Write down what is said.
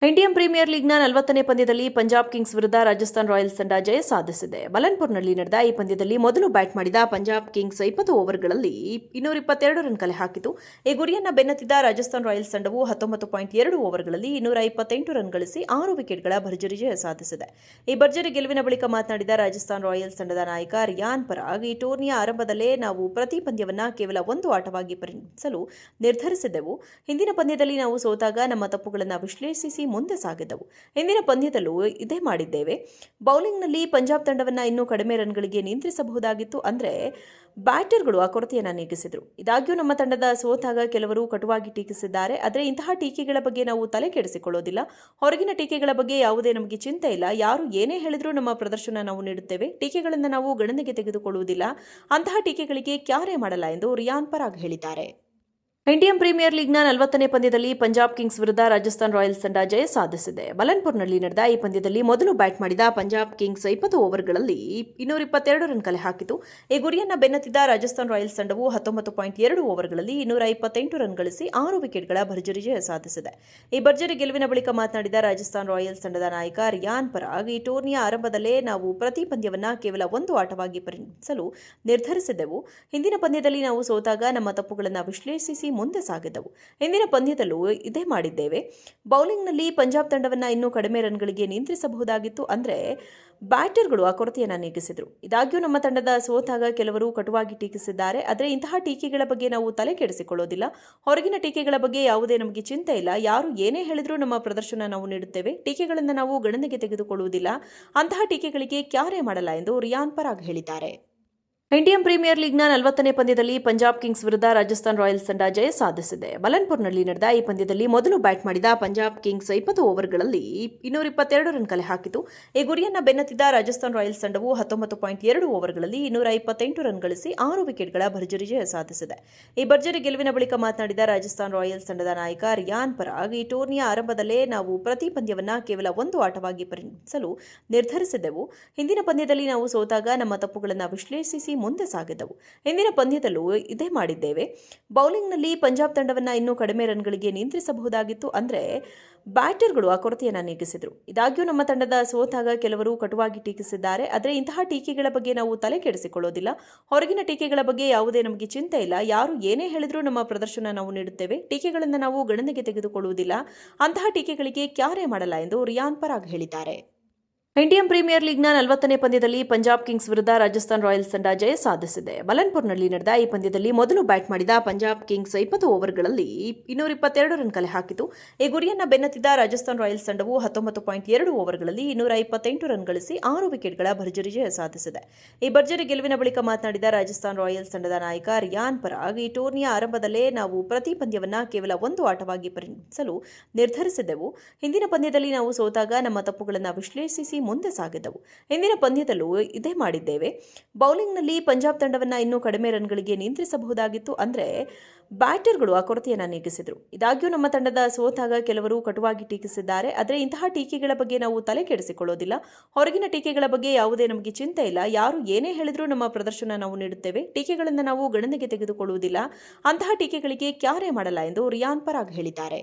Indian premier ಲೀಗ್ನ 40ನೇ ಪಂದ್ಯದಲ್ಲಿ Punjab Kings ವಿರುದ್ಧ Rajasthan Royals ತಂಡ ಜಯ ಸಾಧಿಸಿದೆ. ಮಲನ್ಪುರ್ನಲ್ಲಿ ನಡೆದ ಈ ಪಂದ್ಯದಲ್ಲಿ ಮೊದಲು ಬ್ಯಾಟ್ ಮಾಡಿದ ಪಂಜಾಬ್ ಕಿಂಗ್ಸ್ 20 ಓವರ್ಗಳಲ್ಲಿ 222 ರನ್ ಕಲೆ ಹಾಕಿತು. ಈ ಗುರಿಯನ್ನು ಬೆನ್ನತ್ತಿದ ರಾಜಸ್ಥಾನ್ ರಾಯಲ್ಸ್ ತಂಡವು 19.2 ಓವರ್ಗಳಲ್ಲಿ 228 ರನ್ ಗಳಿಸಿ 6 ವಿಕೆಟ್ಗಳ ಭರ್ಜರಿ ಜಯ ಸಾಧಿಸಿದೆ. ಈ ಭರ್ಜರಿ ಗೆಲುವಿನ ಬಳಿಕ ಮಾತನಾಡಿದ ರಾಜಸ್ಥಾನ್ ರಾಯಲ್ಸ್ ತಂಡದ ನಾಯಕ ರಿಯಾನ್ ಪರಾಗ್, ಈ ಟೂರ್ನಿಯ ಆರಂಭದಲ್ಲೇ ನಾವು ಪ್ರತಿ ಪಂದ್ಯವನ್ನ ಕೇವಲ ಒಂದು ಆಟವಾಗಿ ಪರಿಗಣಿಸಲು ನಿರ್ಧರಿಸಿದ್ದೆವು. ಹಿಂದಿನ ಪಂದ್ಯದಲ್ಲಿ ನಾವು ಸೋತಾಗ ನಮ್ಮ ತಪ್ಪುಗಳನ್ನು ವಿಶ್ಲೇಷಿಸಿ ಮುಂದೆ ಸಾಗಿದ್ದವು. ಇಂದಿನ ಪಂದ್ಯದಲ್ಲೂ ಇದೇ ಮಾಡಿದ್ದೇವೆ. ಬೌಲಿಂಗ್ನಲ್ಲಿ ಪಂಜಾಬ್ ತಂಡವನ್ನು ಇನ್ನೂ ಕಡಿಮೆ ರನ್ಗಳಿಗೆ ನಿಯಂತ್ರಿಸಬಹುದಾಗಿತ್ತು. ಅಂದರೆ ಬ್ಯಾಟರ್ಗಳು ಆ ಕೊರತೆಯನ್ನು ನೀಗಿಸಿದರು. ಇದಾಗ್ಯೂ ನಮ್ಮ ತಂಡದ ಸೋತಾಗ ಕೆಲವರು ಕಟುವಾಗಿ ಟೀಕಿಸಿದ್ದಾರೆ. ಆದರೆ ಇಂತಹ ಟೀಕೆಗಳ ಬಗ್ಗೆ ನಾವು ತಲೆ ಕೆಡಿಸಿಕೊಳ್ಳೋದಿಲ್ಲ. ಹೊರಗಿನ ಟೀಕೆಗಳ ಬಗ್ಗೆ ಯಾವುದೇ ನಮಗೆ ಚಿಂತೆ ಇಲ್ಲ. ಯಾರು ಏನೇ ಹೇಳಿದರೂ ನಮ್ಮ ಪ್ರದರ್ಶನ ನಾವು ನೀಡುತ್ತೇವೆ. ಟೀಕೆಗಳನ್ನು ನಾವು ಗಣನೆಗೆ ತೆಗೆದುಕೊಳ್ಳುವುದಿಲ್ಲ. ಅಂತಹ ಟೀಕೆಗಳಿಗೆ ಕ್ಯಾರೆ ಮಾಡಲ್ಲ ಎಂದು ರಿಯಾನ್ ಪರಾಗ್ ಹೇಳಿದ್ದಾರೆ. ಇಂಡಿಯನ್ ಪ್ರೀಮಿಯರ್ ಲೀಗ್ನ 40ನೇ ಪಂದ್ಯದಲ್ಲಿ ಪಂಜಾಬ್ ಕಿಂಗ್ಸ್ ವಿರುದ್ಧ ರಾಜಸ್ಥಾನ್ ರಾಯಲ್ಸ್ ತಂಡ ಜಯ ಸಾಧಿಸಿದೆ. ಮಲನ್ಪುರ್ನಲ್ಲಿ ನಡೆದ ಈ ಪಂದ್ಯದಲ್ಲಿ ಮೊದಲು ಬ್ಯಾಟ್ ಮಾಡಿದ ಪಂಜಾಬ್ ಕಿಂಗ್ಸ್ 20 ಓವರ್ಗಳಲ್ಲಿ 222 ರನ್ ಕಲೆ ಹಾಕಿತು. ಈ ಗುರಿಯನ್ನು ಬೆನ್ನತ್ತಿದ ರಾಜಸ್ಥಾನ್ ರಾಯಲ್ಸ್ ತಂಡವು 19.2 ಓವರ್ಗಳಲ್ಲಿ 228 ರನ್ ಗಳಿಸಿ 6 ವಿಕೆಟ್ಗಳ ಭರ್ಜರಿ ಜಯ ಸಾಧಿಸಿದೆ. ಈ ಭರ್ಜರಿ ಗೆಲುವಿನ ಬಳಿಕ ಮಾತನಾಡಿದ ರಾಜಸ್ಥಾನ್ ರಾಯಲ್ಸ್ ತಂಡದ ನಾಯಕ ರಿಯಾನ್ ಪರಾಗ್, ಈ ಟೂರ್ನಿಯ ಆರಂಭದಲ್ಲೇ ನಾವು ಪ್ರತಿ ಪಂದ್ಯವನ್ನ ಕೇವಲ ಒಂದು ಆಟವಾಗಿ ಪರಿಗಣಿಸಲು ನಿರ್ಧರಿಸಿದ್ದೆವು. ಹಿಂದಿನ ಪಂದ್ಯದಲ್ಲಿ ನಾವು ಸೋತಾಗ ನಮ್ಮ ತಪ್ಪುಗಳನ್ನು ವಿಶ್ಲೇಷಿಸಿ ಮುಂದೆ ಸಾಗಿದ್ದವು. ಇಂದಿನ ಪಂದ್ಯದಲ್ಲೂ ಇದೇ ಮಾಡಿದ್ದೇವೆ. ಬೌಲಿಂಗ್ನಲ್ಲಿ ಪಂಜಾಬ್ ತಂಡವನ್ನು ಇನ್ನೂ ಕಡಿಮೆ ರನ್ಗಳಿಗೆ ನಿಯಂತ್ರಿಸಬಹುದಾಗಿತ್ತು. ಅಂದರೆ ಬ್ಯಾಟರ್ಗಳು ಆ ಕೊರತೆಯನ್ನು ನೀಗಿಸಿದರು. ಇದಾಗ್ಯೂ ನಮ್ಮ ತಂಡದ ಸೋತಾಗ ಕೆಲವರು ಕಟುವಾಗಿ ಟೀಕಿಸಿದ್ದಾರೆ. ಆದರೆ ಇಂತಹ ಟೀಕೆಗಳ ಬಗ್ಗೆ ನಾವು ತಲೆ ಕೆಡಿಸಿಕೊಳ್ಳೋದಿಲ್ಲ. ಹೊರಗಿನ ಟೀಕೆಗಳ ಬಗ್ಗೆ ಯಾವುದೇ ನಮಗೆ ಚಿಂತೆ ಇಲ್ಲ. ಯಾರು ಏನೇ ಹೇಳಿದರೂ ನಮ್ಮ ಪ್ರದರ್ಶನ ನಾವು ನೀಡುತ್ತೇವೆ. ಟೀಕೆಗಳನ್ನು ನಾವು ಗಣನೆಗೆ ತೆಗೆದುಕೊಳ್ಳುವುದಿಲ್ಲ. ಅಂತಹ ಟೀಕೆಗಳಿಗೆ ಕ್ಯಾರೆ ಮಾಡಲ್ಲ ಎಂದು ರಿಯಾನ್ ಪರಾಗ್ ಹೇಳಿದ್ದಾರೆ. ಇಂಡಿಯನ್ ಪ್ರೀಮಿಯರ್ ಲೀಗ್ನ 40ನೇ ಪಂದ್ಯದಲ್ಲಿ ಪಂಜಾಬ್ ಕಿಂಗ್ಸ್ ವಿರುದ್ಧ ರಾಜಸ್ಥಾನ್ ರಾಯಲ್ಸ್ ತಂಡ ಜಯ ಸಾಧಿಸಿದೆ. ಮಲನ್ಪುರ್ನಲ್ಲಿ ನಡೆದ ಈ ಪಂದ್ಯದಲ್ಲಿ ಮೊದಲು ಬ್ಯಾಟ್ ಮಾಡಿದ ಪಂಜಾಬ್ ಕಿಂಗ್ಸ್ 20 ಓವರ್ಗಳಲ್ಲಿ 222 ರನ್ ಕಲೆ ಹಾಕಿತು. ಈ ಗುರಿಯನ್ನು ಬೆನ್ನತ್ತಿದ ರಾಜಸ್ಥಾನ್ ರಾಯಲ್ಸ್ ತಂಡವು 19.2 ಓವರ್ಗಳಲ್ಲಿ 228 ರನ್ ಗಳಿಸಿ 6 ವಿಕೆಟ್ಗಳ ಭರ್ಜರಿ ಜಯ ಸಾಧಿಸಿದೆ. ಈ ಭರ್ಜರಿ ಗೆಲುವಿನ ಬಳಿಕ ಮಾತನಾಡಿದ ರಾಜಸ್ಥಾನ್ ರಾಯಲ್ಸ್ ತಂಡದ ನಾಯಕ ರಿಯಾನ್ ಪರಾಗ್, ಈ ಟೂರ್ನಿಯ ಆರಂಭದಲ್ಲೇ ನಾವು ಪ್ರತಿ ಪಂದ್ಯವನ್ನ ಕೇವಲ ಒಂದು ಆಟವಾಗಿ ಪರಿಗಣಿಸಲು ನಿರ್ಧರಿಸಿದ್ದೆವು. ಹಿಂದಿನ ಪಂದ್ಯದಲ್ಲಿ ನಾವು ಸೋತಾಗ ನಮ್ಮ ತಪ್ಪುಗಳನ್ನು ವಿಶ್ಲೇಷಿಸಿ ಮುಂದೆ ಸಾಗಿದ್ದವು. ಇಂದಿನ ಪಂದ್ಯದಲ್ಲೂ ಇದೇ ಮಾಡಿದ್ದೇವೆ. ಬೌಲಿಂಗ್ನಲ್ಲಿ ಪಂಜಾಬ್ ತಂಡವನ್ನು ಇನ್ನೂ ಕಡಿಮೆ ರನ್ಗಳಿಗೆ ನಿಯಂತ್ರಿಸಬಹುದಾಗಿತ್ತು. ಅಂದರೆ ಬ್ಯಾಟರ್ಗಳು ಆ ಕೊರತೆಯನ್ನು ನೀಗಿಸಿದರು. ಇದಾಗ್ಯೂ ನಮ್ಮ ತಂಡದ ಸೋತಾಗ ಕೆಲವರು ಕಟುವಾಗಿ ಟೀಕಿಸಿದ್ದಾರೆ. ಆದರೆ ಇಂತಹ ಟೀಕೆಗಳ ಬಗ್ಗೆ ನಾವು ತಲೆ ಕೆಡಿಸಿಕೊಳ್ಳೋದಿಲ್ಲ. ಹೊರಗಿನ ಟೀಕೆಗಳ ಬಗ್ಗೆ ಯಾವುದೇ ನಮಗೆ ಚಿಂತೆ ಇಲ್ಲ. ಯಾರು ಏನೇ ಹೇಳಿದರೂ ನಮ್ಮ ಪ್ರದರ್ಶನ ನಾವು ನೀಡುತ್ತೇವೆ. ಟೀಕೆಗಳನ್ನು ನಾವು ಗಣನೆಗೆ ತೆಗೆದುಕೊಳ್ಳುವುದಿಲ್ಲ. ಅಂತಹ ಟೀಕೆಗಳಿಗೆ ಕ್ಯಾರೆ ಮಾಡಲ್ಲ ಎಂದು ರಿಯಾನ್ ಪರಾಗ್ ಹೇಳಿದ್ದಾರೆ. ಇಂಡಿಯನ್ ಪ್ರೀಮಿಯರ್ ಲೀಗ್ನ 40ನೇ ಪಂದ್ಯದಲ್ಲಿ ಪಂಜಾಬ್ ಕಿಂಗ್ಸ್ ವಿರುದ್ಧ ರಾಜಸ್ಥಾನ್ ರಾಯಲ್ಸ್ ತಂಡ ಜಯ ಸಾಧಿಸಿದೆ. ಮಲನ್ಪುರ್ನಲ್ಲಿ ನಡೆದ ಈ ಪಂದ್ಯದಲ್ಲಿ ಮೊದಲು ಬ್ಯಾಟ್ ಮಾಡಿದ ಪಂಜಾಬ್ ಕಿಂಗ್ಸ್ 20 ಓವರ್ಗಳಲ್ಲಿ 222 ರನ್ ಕಲೆ ಹಾಕಿತು. ಈ ಗುರಿಯನ್ನು ಬೆನ್ನತ್ತಿದ ರಾಜಸ್ಥಾನ್ ರಾಯಲ್ಸ್ ತಂಡವು 19.2 ಓವರ್ಗಳಲ್ಲಿ 228 ರನ್ ಗಳಿಸಿ 6 ವಿಕೆಟ್ಗಳ ಭರ್ಜರಿ ಜಯ ಸಾಧಿಸಿದೆ. ಈ ಭರ್ಜರಿ ಗೆಲುವಿನ ಬಳಿಕ ಮಾತನಾಡಿದ ರಾಜಸ್ಥಾನ್ ರಾಯಲ್ಸ್ ತಂಡದ ನಾಯಕ ರಿಯಾನ್ ಪರಾಗ್, ಈ ಟೂರ್ನಿಯ ಆರಂಭದಲ್ಲೇ ನಾವು ಪ್ರತಿ ಪಂದ್ಯವನ್ನ ಕೇವಲ ಒಂದು ಆಟವಾಗಿ ಪರಿಗಣಿಸಲು ನಿರ್ಧರಿಸಿದ್ದೆವು. ಹಿಂದಿನ ಪಂದ್ಯದಲ್ಲಿ ನಾವು ಸೋತಾಗ ನಮ್ಮ ತಪ್ಪುಗಳನ್ನು ವಿಶ್ಲೇಷಿಸಿ ಮುಂದೆ ಸಾಗಿದ್ದವು. ಇಂದಿನ ಪಂದ್ಯದಲ್ಲೂ ಇದೇ ಮಾಡಿದ್ದೇವೆ. ಬೌಲಿಂಗ್ನಲ್ಲಿ ಪಂಜಾಬ್ ತಂಡವನ್ನು ಇನ್ನೂ ಕಡಿಮೆ ರನ್ಗಳಿಗೆ ನಿಯಂತ್ರಿಸಬಹುದಾಗಿತ್ತು. ಅಂದರೆ ಬ್ಯಾಟರ್ಗಳು ಆ ಕೊರತೆಯನ್ನು ನೀಗಿಸಿದರು. ಇದಾಗ್ಯೂ ನಮ್ಮ ತಂಡದ ಸೋತಾಗ ಕೆಲವರು ಕಟುವಾಗಿ ಟೀಕಿಸಿದ್ದಾರೆ. ಆದರೆ ಇಂತಹ ಟೀಕೆಗಳ ಬಗ್ಗೆ ನಾವು ತಲೆ ಕೆಡಿಸಿಕೊಳ್ಳೋದಿಲ್ಲ. ಹೊರಗಿನ ಟೀಕೆಗಳ ಬಗ್ಗೆ ಯಾವುದೇ ನಮಗೆ ಚಿಂತೆ ಇಲ್ಲ. ಯಾರು ಏನೇ ಹೇಳಿದರೂ ನಮ್ಮ ಪ್ರದರ್ಶನ ನಾವು ನೀಡುತ್ತೇವೆ. ಟೀಕೆಗಳನ್ನು ನಾವು ಗಣನೆಗೆ ತೆಗೆದುಕೊಳ್ಳುವುದಿಲ್ಲ. ಅಂತಹ ಟೀಕೆಗಳಿಗೆ ಕ್ಯಾರೆ ಮಾಡಲ್ಲ ಎಂದು ರಿಯಾನ್ ಪರಾಗ್ ಹೇಳಿದ್ದಾರೆ.